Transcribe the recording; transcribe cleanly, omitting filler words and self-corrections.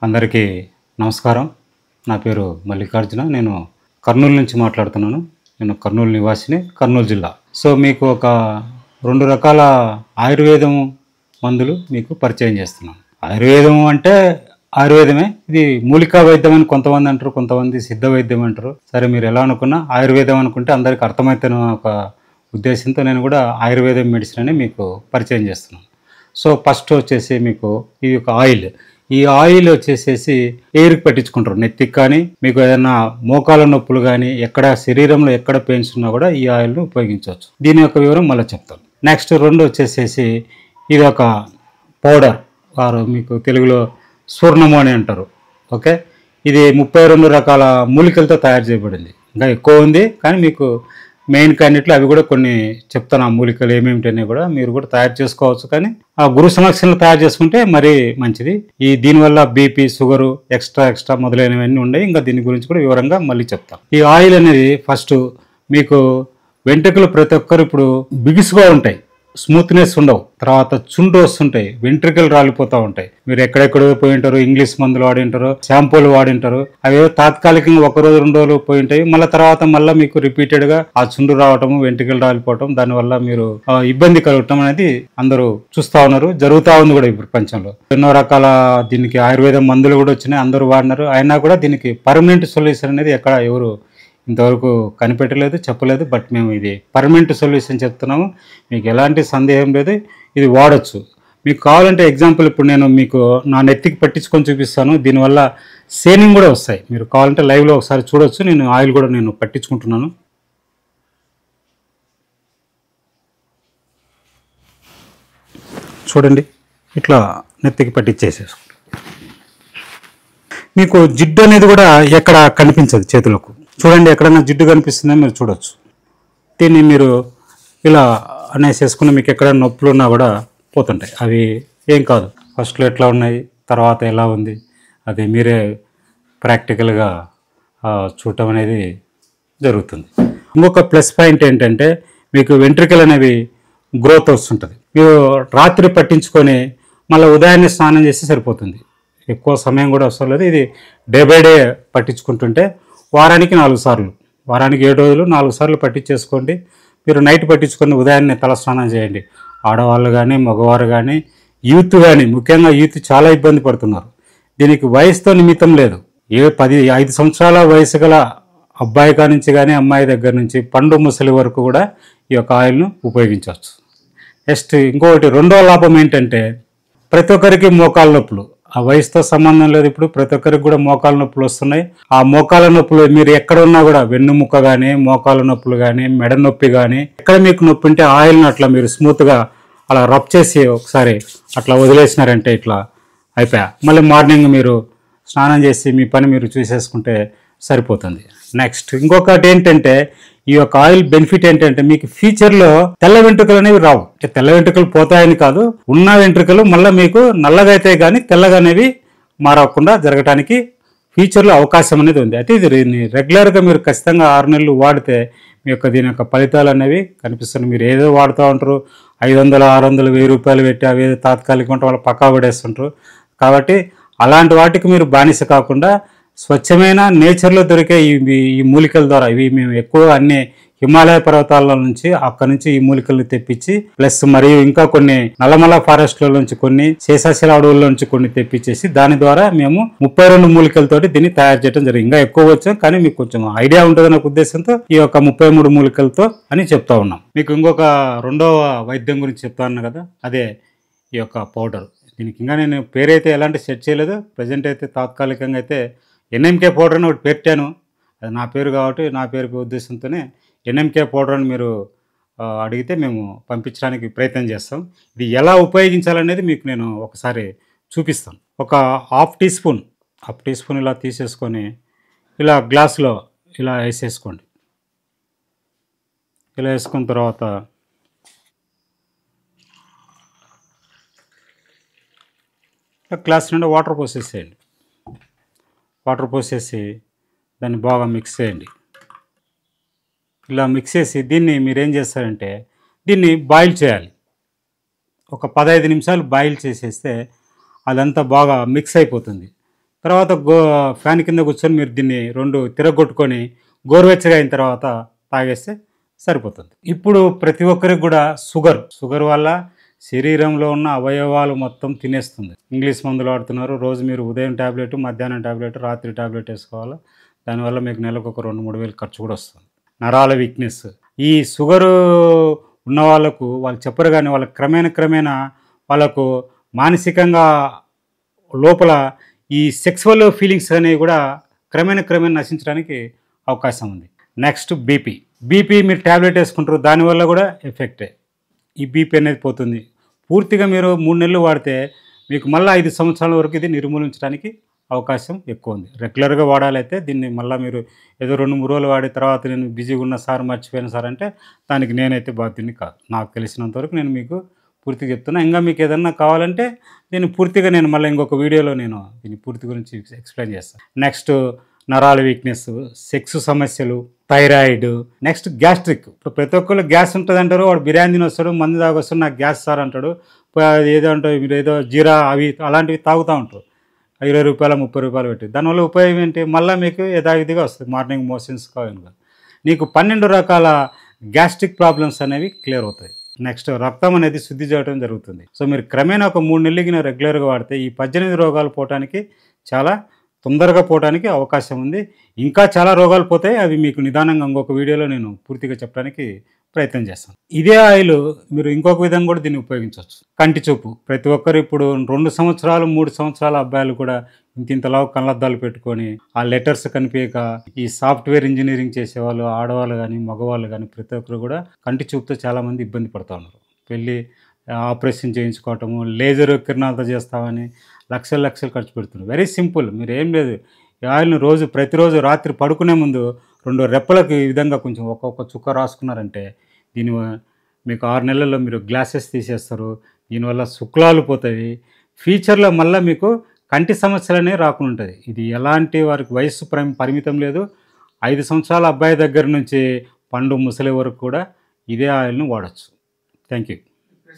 అందరికీ నమస్కారం. నా పేరు మల్లికార్జున. నేను కర్నూలు నుంచి మాట్లాడుతున్నాను. నేను కర్నూలు నివాసిని, కర్నూలు జిల్లా. సో మీకు ఒక 2 రకాల ఆయుర్వేదం మందులు మీకు పరిచయం చేస్తున్నాను. ఆయుర్వేదం అంటే ఆయుర్వేదమే. ఇది మూలికా వైద్యం అని కొంతమంది అంటారు, కొంతమంది సిద్ధ వైద్యం అంటారు. సరే మీరు ఎలా అనుకున్నా ఆయుర్వేదం అనుకుంటే అందరికీ అర్థమవుతున్న ఒక ఉద్దేశంతో నేను కూడా ఆయుర్వేదం మెడిసిన్ అని మీకు పరిచయం చేస్తున్నాను. సో ఫస్ట్ వచ్చేసి మీకు ఇది ఒక ఆయిల్. ఈ ఆయిల్ వచ్చేసేసి ఎయిర్కి పెట్టించుకుంటారు. నెత్తికి కానీ, మీకు ఏదైనా మోకాల నొప్పులు కానీ, ఎక్కడ శరీరంలో ఎక్కడ పెయిన్స్ ఉన్నా కూడా ఈ ఆయిల్ను ఉపయోగించవచ్చు. దీని యొక్క వివరం మళ్ళీ చెప్తాను. నెక్స్ట్ 2 వచ్చేసేసి ఇది ఒక పౌడర్, వారు మీకు తెలుగులో సూర్ణము అని అంటారు. ఓకే, ఇది 32 రకాల మూలికలతో తయారు చేయబడింది. ఇంకా ఎక్కువ ఉంది, కానీ మీకు మెయిన్ క్యాండిడేట్లు అవి కూడా కొన్ని చెప్తాను. ఆ మూలికలు ఏమేమిటనే కూడా మీరు కూడా తయారు చేసుకోవచ్చు, కానీ ఆ గురు సమక్షంలో తయారు చేసుకుంటే మరీ మంచిది. దీనివల్ల బీపీ, షుగరు ఎక్స్ట్రా మొదలైనవన్నీ ఉన్నాయి. ఇంకా దీని గురించి కూడా వివరంగా మళ్ళీ చెప్తాను. ఈ ఆయిల్ అనేది ఫస్ట్ మీకు వెంట్రుకలు ప్రతి ఒక్కరు ఇప్పుడు బిగుసుగా ఉంటాయి, స్మూత్నెస్ ఉండవు. తర్వాత చుండ్రు వస్తుంటాయి, వెంట్రుకలు రాలిపోతూ ఉంటాయి. మీరు ఎక్కడెక్కడో పోయి ఉంటారు, ఇంగ్లీష్ మందులు వాడి ఉంటారు, షాంపూలు వాడి ఉంటారు. అవి తాత్కాలికంగా 1 రోజు 2 రోజులు పోయి ఉంటాయి. మళ్ళీ మీకు రిపీటెడ్ గా ఆ చుండ్రు రావటము, వెంట్రుకలు రాలిపోవటం, దానివల్ల మీరు ఇబ్బంది కలగటం అనేది అందరూ చూస్తా ఉన్నారు, జరుగుతూ ఉంది కూడా ఈ ప్రపంచంలో. ఎన్నో రకాల దీనికి ఆయుర్వేదం మందులు కూడా వచ్చినాయి, అందరూ వాడినారు. అయినా కూడా దీనికి పర్మనెంట్ సొల్యూషన్ అనేది ఎక్కడ ఎవరు ఇంతవరకు కనిపెట్టలేదు, చెప్పలేదు. బట్ మేము ఇది పర్మనెంట్ సొల్యూషన్ చెప్తున్నాము, మీకు ఎలాంటి సందేహం లేదు, ఇది వాడచ్చు. మీకు కావాలంటే ఎగ్జాంపుల్ ఇప్పుడు నేను మీకు నా నెత్తికి పట్టించుకొని చూపిస్తాను. దీనివల్ల షైనింగ్ కూడా వస్తాయి. మీరు కావాలంటే లైవ్లో ఒకసారి చూడొచ్చు. నేను ఆయిల్ కూడా నేను పట్టించుకుంటున్నాను. చూడండి, ఇట్లా నెత్తికి పట్టించేసేసుకుంటాం. మీకు జిడ్డు అనేది కూడా ఎక్కడ కనిపించదు చేతులకు. చూడండి, ఎక్కడైనా జిడ్డు కనిపిస్తుందని మీరు చూడొచ్చు. దీన్ని మీరు ఇలా అనేసేసుకుని మీకు ఎక్కడైనా నొప్పులు ఉన్నా కూడా పోతుంటాయి. అవి ఏం కాదు. ఫస్ట్లో ఎట్లా ఉన్నాయి, తర్వాత ఎలా ఉంది, అది మీరే ప్రాక్టికల్గా చూడటం అనేది జరుగుతుంది. ఇంకొక ప్లస్ పాయింట్ ఏంటంటే మీకు వెంట్రుకలు అనేవి గ్రోత్ వస్తుంటుంది. మీరు రాత్రి పట్టించుకొని మళ్ళీ ఉదయాన్నే స్నానం చేస్తే సరిపోతుంది. ఎక్కువ సమయం కూడా అవసరం లేదు. ఇది డే బై డే పట్టించుకుంటుంటే వారానికి 4 సార్లు, వారానికి 7 రోజులు 4 సార్లు పట్టించేసుకోండి. మీరు నైట్ పట్టించుకొని ఉదయాన్నే తల స్నానం చేయండి. ఆడవాళ్ళు కానీ, మగవారు కానీ, యూత్ కానీ, ముఖ్యంగా యూత్ చాలా ఇబ్బంది పడుతున్నారు. దీనికి వయసుతో నిమిత్తం లేదు. 5 సంవత్సరాల వయసు గల అబ్బాయి కాడి నుంచి కానీ, అమ్మాయి దగ్గర నుంచి పండు ముసలి వరకు కూడా ఈ యొక్క ఆయిల్ను ఉపయోగించవచ్చు. నెక్స్ట్ ఇంకొకటి, 2వ లాభం ఏంటంటే ప్రతి ఒక్కరికి మోకాళ్ళ నొప్పులు, ఆ వయసుతో సంబంధం లేదు. ఇప్పుడు ప్రతి ఒక్కరికి కూడా మోకాళ్ళ నొప్పులు వస్తున్నాయి. ఆ మోకాళ్ళ నొప్పులు మీరు ఎక్కడ ఉన్నా కూడా, వెన్నుముక్క కానీ, మోకాళ్ళ నొప్పులు కానీ, మెడ నొప్పి కానీ, ఎక్కడ మీకు నొప్పి ఉంటే ఆయిల్ని అట్లా మీరు స్మూత్గా అలా రబ్ చేసి ఒకసారి అట్లా వదిలేసినారంటే ఇట్లా అయిపోయా. మళ్ళీ మార్నింగ్ మీరు స్నానం చేసి మీ పని మీరు చూసేసుకుంటే సరిపోతుంది. నెక్స్ట్ ఇంకొకటి ఏంటంటే ఈ యొక్క ఆయిల్ బెనిఫిట్ ఏంటంటే మీకు ఫ్యూచర్లో తెల్ల వెంట్రుకలు అనేవి రావు. తెల్ల వెంట్రుకలు పోతాయని కాదు, ఉన్న వెంట్రుకలు మళ్ళీ మీకు నల్లగా అయితే కానీ తెల్లగా అనేవి మారకుండా జరగటానికి ఫ్యూచర్లో అవకాశం అనేది ఉంది. అయితే ఇది రెగ్యులర్గా మీరు ఖచ్చితంగా 6 నెలలు వాడితే మీ యొక్క దీని యొక్క ఫలితాలు అనేవి కనిపిస్తున్నాయి. మీరు ఏదో వాడుతూ ఉంటారు, 500, 600, 1000 రూపాయలు పెట్టి అవి ఏదో తాత్కాలిక ఉంటే వాళ్ళు పక్కా పడేస్తుంటారు. కాబట్టి అలాంటి వాటికి మీరు బానిస కాకుండా స్వచ్ఛమైన నేచర్లో దొరికే ఈ మూలికల ద్వారా, ఇవి మేము ఎక్కువ అన్ని హిమాలయ పర్వతాల నుంచి అక్కడి నుంచి ఈ మూలికలను తెప్పించి, ప్లస్ మరియు ఇంకా కొన్ని నల్లమల ఫారెస్ట్ల నుంచి కొన్ని, శేషాచల అడవుల నుంచి కొన్ని తెప్పించేసి దాని ద్వారా మేము 32 మూలికలతోటి దీన్ని తయారు చేయడం జరిగింది. ఇంకా ఎక్కువ వచ్చాం, కానీ మీకు కొంచెం ఐడియా ఉంటుందన్న ఉద్దేశంతో ఈ యొక్క 33 మూలికలతో అని చెప్తా ఉన్నాం. మీకు ఇంకొక 2వ వైద్యం గురించి చెప్తాను కదా, అదే ఈ యొక్క పౌడర్. దీనికి ఇంకా నేను పేరైతే ఎలాంటి సెట్ చేయలేదు. ప్రజెంట్ అయితే తాత్కాలికంగా అయితే ఎన్ఎంకే పౌడర్ అని ఒకటి పెట్టాను. అది నా పేరు కాబట్టి నా పేరు ఉద్దేశంతోనే ఎన్ఎంకే పౌడర్ అని మీరు అడిగితే మేము పంపించడానికి ప్రయత్నం చేస్తాం. ఇది ఎలా ఉపయోగించాలనేది మీకు నేను ఒకసారి చూపిస్తాను. ఒక హాఫ్ టీ స్పూన్ ఇలా తీసేసుకొని ఇలా గ్లాసులో ఇలా వేసేసుకోండి. ఇలా వేసుకున్న తర్వాత గ్లాస్ నిండా వాటర్ పోసేసేయండి. వాటర్ పోసేసి దాన్ని బాగా మిక్స్ చేయండి. ఇలా మిక్స్ చేసి దీన్ని మీరేం చేస్తారంటే దీన్ని బాయిల్ చేయాలి. ఒక 15 నిమిషాలు బాయిల్ చేసేస్తే అదంతా బాగా మిక్స్ అయిపోతుంది. తర్వాత ఫ్యాన్ కింద కూర్చొని మీరు దీన్ని 2 తిరగొట్టుకొని గోరువెచ్చగా అయిన తర్వాత తాగేస్తే సరిపోతుంది. ఇప్పుడు ప్రతి ఒక్కరికి కూడా షుగర్ వల్ల శరీరంలో ఉన్న అవయవాలు మొత్తం తినేస్తుంది. ఇంగ్లీష్ మందులు వాడుతున్నారు. రోజు మీరు ఉదయం టాబ్లెట్, మధ్యాహ్నం టాబ్లెట్, రాత్రి టాబ్లెట్ వేసుకోవాలి. దానివల్ల మీకు నెలకు ఒక 2-3 వేలు ఖర్చు కూడా వస్తుంది. నరాల వీక్నెస్, ఈ షుగరు ఉన్న వాళ్ళకు వాళ్ళు చెప్పరు కానీ వాళ్ళకి క్రమేణా వాళ్ళకు మానసికంగా లోపల ఈ సెక్సువల్ ఫీలింగ్స్ అనేవి కూడా క్రమేణా నశించడానికి అవకాశం ఉంది. నెక్స్ట్ బీపీ మీరు ట్యాబ్లెట్ వేసుకుంటారు, దానివల్ల కూడా ఎఫెక్టే. ఈ బీపీ అనేది పోతుంది. పూర్తిగా మీరు 3 నెలలు వాడితే మీకు మళ్ళీ 5 సంవత్సరాల వరకు ఇది నిర్మూలించడానికి అవకాశం ఎక్కువ ఉంది. రెగ్యులర్గా వాడాలైతే దీన్ని మళ్ళీ మీరు ఏదో 2-3 రోజులు వాడిన తర్వాత నేను బిజీగా ఉన్న సార్, మర్చిపోయాను సార్ అంటే దానికి నేనైతే బాధ్యుని కాదు. నాకు తెలిసినంత వరకు నేను మీకు పూర్తిగా చెప్తున్నా. ఇంకా మీకు ఏదన్నా కావాలంటే దీన్ని పూర్తిగా నేను మళ్ళీ ఇంకొక వీడియోలో నేను దీని పూర్తి గురించి ఎక్స్ప్లెయిన్ చేస్తాను. నెక్స్ట్ నరాల వీక్నెస్, సెక్స్ సమస్యలు, థైరాయిడ్, నెక్స్ట్ గ్యాస్ట్రిక్. ఇప్పుడు ప్రతి ఒక్కళ్ళు గ్యాస్ ఉంటుంది అంటారు. వాడు బిర్యానీ తిని వస్తాడు, మందు తాగొస్తాడు, నాకు గ్యాస్ సార్ అంటాడు. ఏదో అంటే మీరు ఏదో జీరా అవి అలాంటివి తాగుతూ ఉంటారు. 20 రూపాయలు 30 రూపాయలు పెట్టి. దానివల్ల ఉపయోగం ఏంటి? మళ్ళీ మీకు యథావిధిగా వస్తుంది. మార్నింగ్ మోషన్స్ కావాలి. నీకు 12 రకాల గ్యాస్ట్రిక్ ప్రాబ్లమ్స్ అనేవి క్లియర్ అవుతాయి. నెక్స్ట్ రక్తం అనేది శుద్ధి చేయడం జరుగుతుంది. సో మీరు క్రమేణా ఒక 3 నెలలకి రెగ్యులర్గా వాడితే ఈ 18 రోగాలు పోవడానికి చాలా తొందరగా పోవడానికి అవకాశం ఉంది. ఇంకా చాలా రోగాలు పోతాయి. అవి మీకు నిదానంగా ఇంకొక వీడియోలో నేను పూర్తిగా చెప్పడానికి ప్రయత్నం చేస్తాను. ఇదే ఆయిల్ మీరు ఇంకొక విధంగా కూడా దీన్ని ఉపయోగించవచ్చు. కంటి చూపు ప్రతి ఒక్కరు ఇప్పుడు 2 సంవత్సరాలు 3 సంవత్సరాల అబ్బాయిలు కూడా ఇంతలావు కళ్ళద్దాలు పెట్టుకొని ఆ లెటర్స్ కనిపించక ఈ సాఫ్ట్వేర్ ఇంజనీరింగ్ చేసేవాళ్ళు, ఆడవాళ్ళు కానీ మగవాళ్ళు కానీ ప్రతి ఒక్కరు కూడా కంటి చూపుతో చాలామంది ఇబ్బంది పడుతూ ఉన్నారు. వెళ్ళి ఆపరేషన్ చేయించుకోవటము, లేజర్ కిరణాలతో చేస్తామని లక్షలు ఖర్చు పెడుతున్నారు. Very simple. మీరు ఏం లేదు, ఈ ఆయిల్ని ప్రతిరోజు రాత్రి పడుకునే ముందు 2 రెప్పలకు ఈ విధంగా కొంచెం ఒక్కొక్క చుక్క రాసుకున్నారంటే దీని మీకు 6 నెలల్లో మీరు గ్లాసెస్ తీసేస్తారు. దీనివల్ల శుక్లాలు పోతాయి. ఫ్యూచర్లో మళ్ళీ మీకు కంటి సమస్యలనే రాకుండా ఉంటుంది. ఇది ఎలాంటి వారికి వయస్సు పరిమితం లేదు. 5 సంవత్సరాల అబ్బాయి దగ్గర నుంచి పండు ముసలి వరకు కూడా ఇదే ఆయిల్ని వాడచ్చు. Thank you.